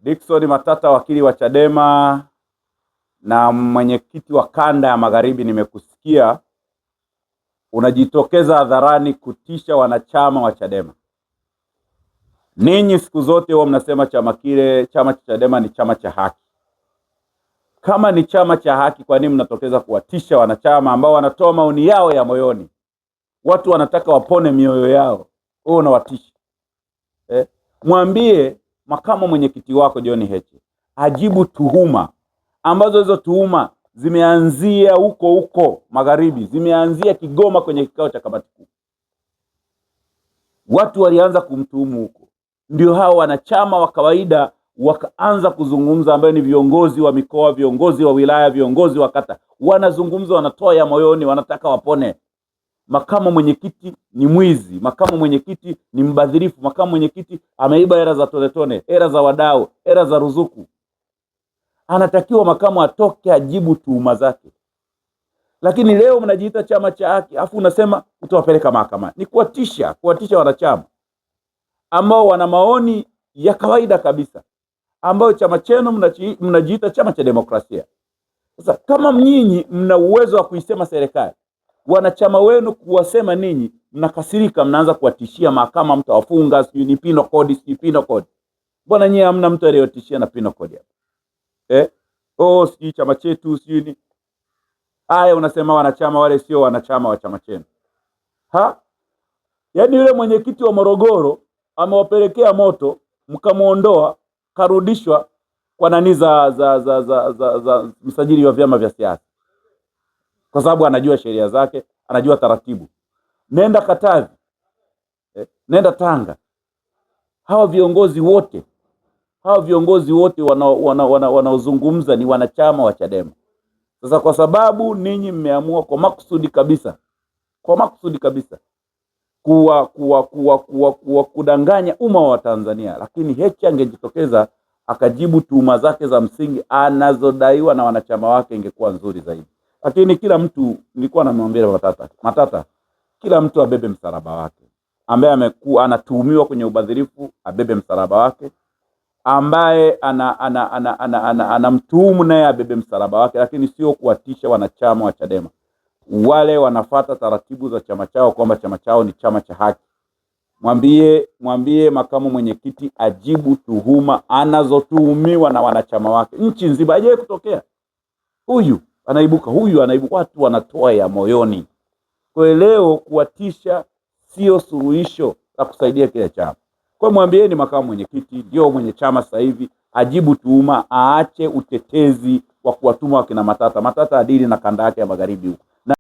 Dickson Matata, wakili wa Chadema na mwenyekiti wa kanda ya Magharibi, nimekusikia unajitokeza hadharani kutisha wanachama wa Chadema. Ninyi siku zote huwa mnasema chama cha Chadema ni chama cha haki. Kama ni chama cha haki, kwa nini mnatokeza kuwatisha wanachama ambao wanatoa maoni yao ya moyoni? Watu wanataka wapone mioyo yao, wewe unawatisha. Mwambie makamu mwenyekiti wako John Heche ajibu tuhuma ambazo hizo tuhuma zimeanzia huko Magharibi, zimeanzia Kigoma kwenye kikao cha kamati kuu. Watu walianza kumtuhumu huko, ndio hao wanachama wa kawaida wakaanza kuzungumza, ambayo ni viongozi wa mikoa, viongozi wa wilaya, viongozi wa kata, wanazungumza, wanatoa ya moyoni, wanataka wapone. Makamu mwenyekiti ni mwizi, makamu mwenyekiti ni mbadhirifu, makamu mwenyekiti ameiba hela za tone, hela za wadau, hela za ruzuku. Anatakiwa makamu atoke ajibu tuhuma zake. Lakini leo mnajiita chama cha haki, afu unasema utawapeleka mahakamani. Ni kuwatisha wanachama ambao wana maoni ya kawaida kabisa, ambao chama chenu mnajiita chama cha demokrasia. Sasa kama nyinyi mna uwezo wa kuisema serikali, wanachama wenu kuwasema ninyi, mnakasirika, mnaanza kuwatishia mahakama, mtawafunga, sijui ni penal code. Mbona nyinyi hamna mtu aliyotishia na penal code hapa? Sijui chama chetu, sijui ni haya, unasema wanachama wale sio wanachama wa chama chenu. Yaani yule mwenyekiti wa Morogoro amewapelekea moto, mkamuondoa, karudishwa kwa nani za msajili wa vyama vya siasa, kwa sababu anajua sheria zake, anajua taratibu. Nenda Katavi, nenda Tanga, hawa viongozi wote wanaozungumza ni wanachama wa Chadema. Sasa kwa sababu ninyi mmeamua kwa makusudi kabisa kudanganya umma wa Tanzania, lakini Heche angejitokeza akajibu tuhuma zake za msingi anazodaiwa na wanachama wake, ingekuwa nzuri zaidi. Lakini kila mtu, nilikuwa namwambia Matata, kila mtu abebe msalaba wake. Ambaye amekuwa anatuhumiwa kwenye ubadhirifu abebe msalaba wake, ambaye anamtuhumu naye abebe msalaba wake, lakini sio kuwatisha wanachama wa Chadema. Wale wanafuata taratibu za chama chao, kwamba chama chao ni chama cha haki. Mwambie makamu mwenyekiti ajibu tuhuma anazotuhumiwa na wanachama wake. Nchi nzima hajawahi kutokea. Huyu anaibuka, watu wanatoa ya moyoni. Kwa leo kuwatisha sio suluhisho la kusaidia kile chama. Kwa mwambieni makamu mwenyekiti, ndio mwenye chama sasa hivi, ajibu tuhuma, aache utetezi wa kuwatuma wakina Matata adili na kanda yake ya Magharibi huko.